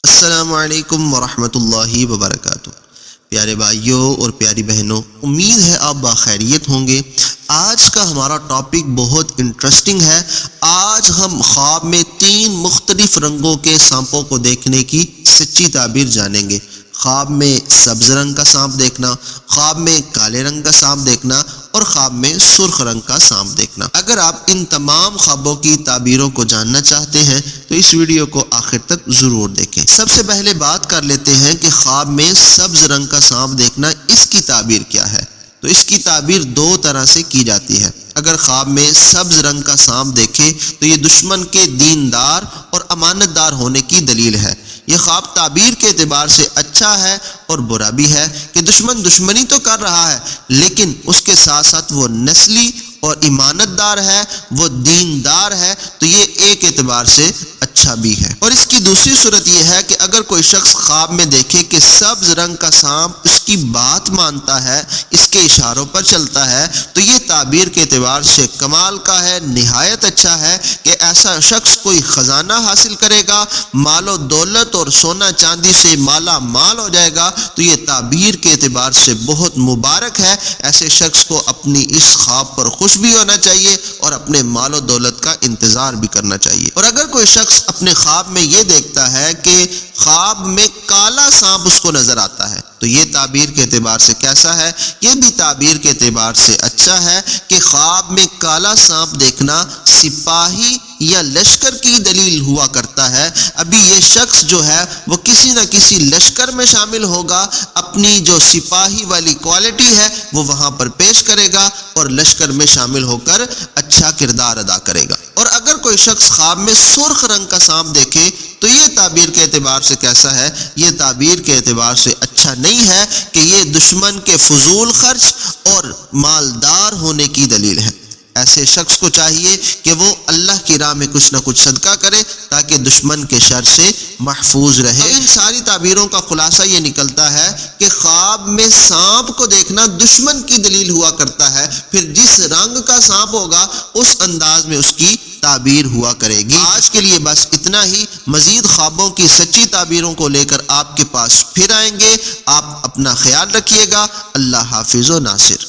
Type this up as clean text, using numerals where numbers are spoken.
السلام علیکم ورحمۃ اللہ وبرکاتہ۔ پیارے بھائیوں اور پیاری بہنوں، امید ہے آپ باخیریت ہوں گے۔ آج کا ہمارا ٹاپک بہت انٹرسٹنگ ہے۔ آج ہم خواب میں 3 مختلف رنگوں کے سانپوں کو دیکھنے کی سچی تعبیر جانیں گے۔ خواب میں سبز رنگ کا سانپ دیکھنا، خواب میں کالے رنگ کا سانپ دیکھنا اور خواب میں سرخ رنگ کا سانپ دیکھنا۔ اگر آپ ان تمام خوابوں کی تعبیروں کو جاننا چاہتے ہیں تو اس ویڈیو کو آخر تک ضرور دیکھیں۔ سب سے پہلے بات کر لیتے ہیں کہ خواب میں سبز رنگ کا سانپ دیکھنا، اس کی تعبیر کیا ہے؟ تو اس کی تعبیر 2 طرح سے کی جاتی ہے۔ اگر خواب میں سبز رنگ کا سانپ دیکھے تو یہ دشمن کے دیندار اور امانت دار ہونے کی دلیل ہے۔ یہ خواب تعبیر کے اعتبار سے اچھا ہے اور برا بھی ہے کہ دشمن دشمنی تو کر رہا ہے، لیکن اس کے ساتھ ساتھ وہ نسلی اور ایمانت دار ہے، وہ دیندار ہے، تو یہ ایک اعتبار سے اچھا بھی ہے۔ اور اس کی دوسری صورت یہ ہے کہ اگر کوئی شخص خواب میں دیکھے کہ سبز رنگ کا سانپ اس کی بات مانتا ہے، اس کے اشاروں پر چلتا ہے، تو یہ تعبیر کے اعتبار سے کمال کا ہے، نہایت اچھا ہے کہ ایسا شخص کوئی خزانہ حاصل کرے گا، مال و دولت اور سونا چاندی سے مالا مال ہو جائے گا، تو یہ تعبیر کے اعتبار سے بہت مبارک ہے۔ ایسے شخص کو اپنی اس خواب پر خوش بھی ہونا چاہیے اور اپنے مال و دولت کا انتظار بھی کرنا چاہیے۔ اور اگر کوئی شخص اپنے خواب میں یہ دیکھتا ہے کہ خواب میں کالا سانپ اس کو نظر آتا ہے، تو یہ تعبیر کے اعتبار سے کیسا ہے؟ یہ بھی تعبیر کے اعتبار سے اچھا ہے کہ خواب میں کالا سانپ دیکھنا سپاہی یا لشکر کی دلیل ہوا کرتا ہے۔ ابھی یہ شخص جو ہے وہ کسی نہ کسی لشکر میں شامل ہوگا، اپنی جو سپاہی والی کوالٹی ہے وہ وہاں پر پیش کرے گا اور لشکر میں شامل ہو کر اچھا کردار ادا کرے گا۔ اور اگر کوئی شخص خواب میں سرخ رنگ کا سانپ دیکھے تو یہ تعبیر کے اعتبار سے کیسا ہے؟ یہ تعبیر کے اعتبار سے اچھا نہیں ہے کہ یہ دشمن کے فضول خرچ اور مالدار ہونے کی دلیل ہے۔ ایسے شخص کو چاہیے کہ وہ اللہ کی راہ میں کچھ نہ کچھ صدقہ کرے تاکہ دشمن کے شر سے محفوظ رہے۔ ان ساری تعبیروں کا خلاصہ یہ نکلتا ہے کہ خواب میں سانپ کو دیکھنا دشمن کی دلیل ہوا کرتا ہے، پھر جس رنگ کا سانپ ہوگا اس انداز میں اس کی تعبیر ہوا کرے گی۔ آج کے لیے بس اتنا ہی۔ مزید خوابوں کی سچی تعبیروں کو لے کر آپ کے پاس پھر آئیں گے۔ آپ اپنا خیال رکھیے گا۔ اللہ حافظ و ناصر۔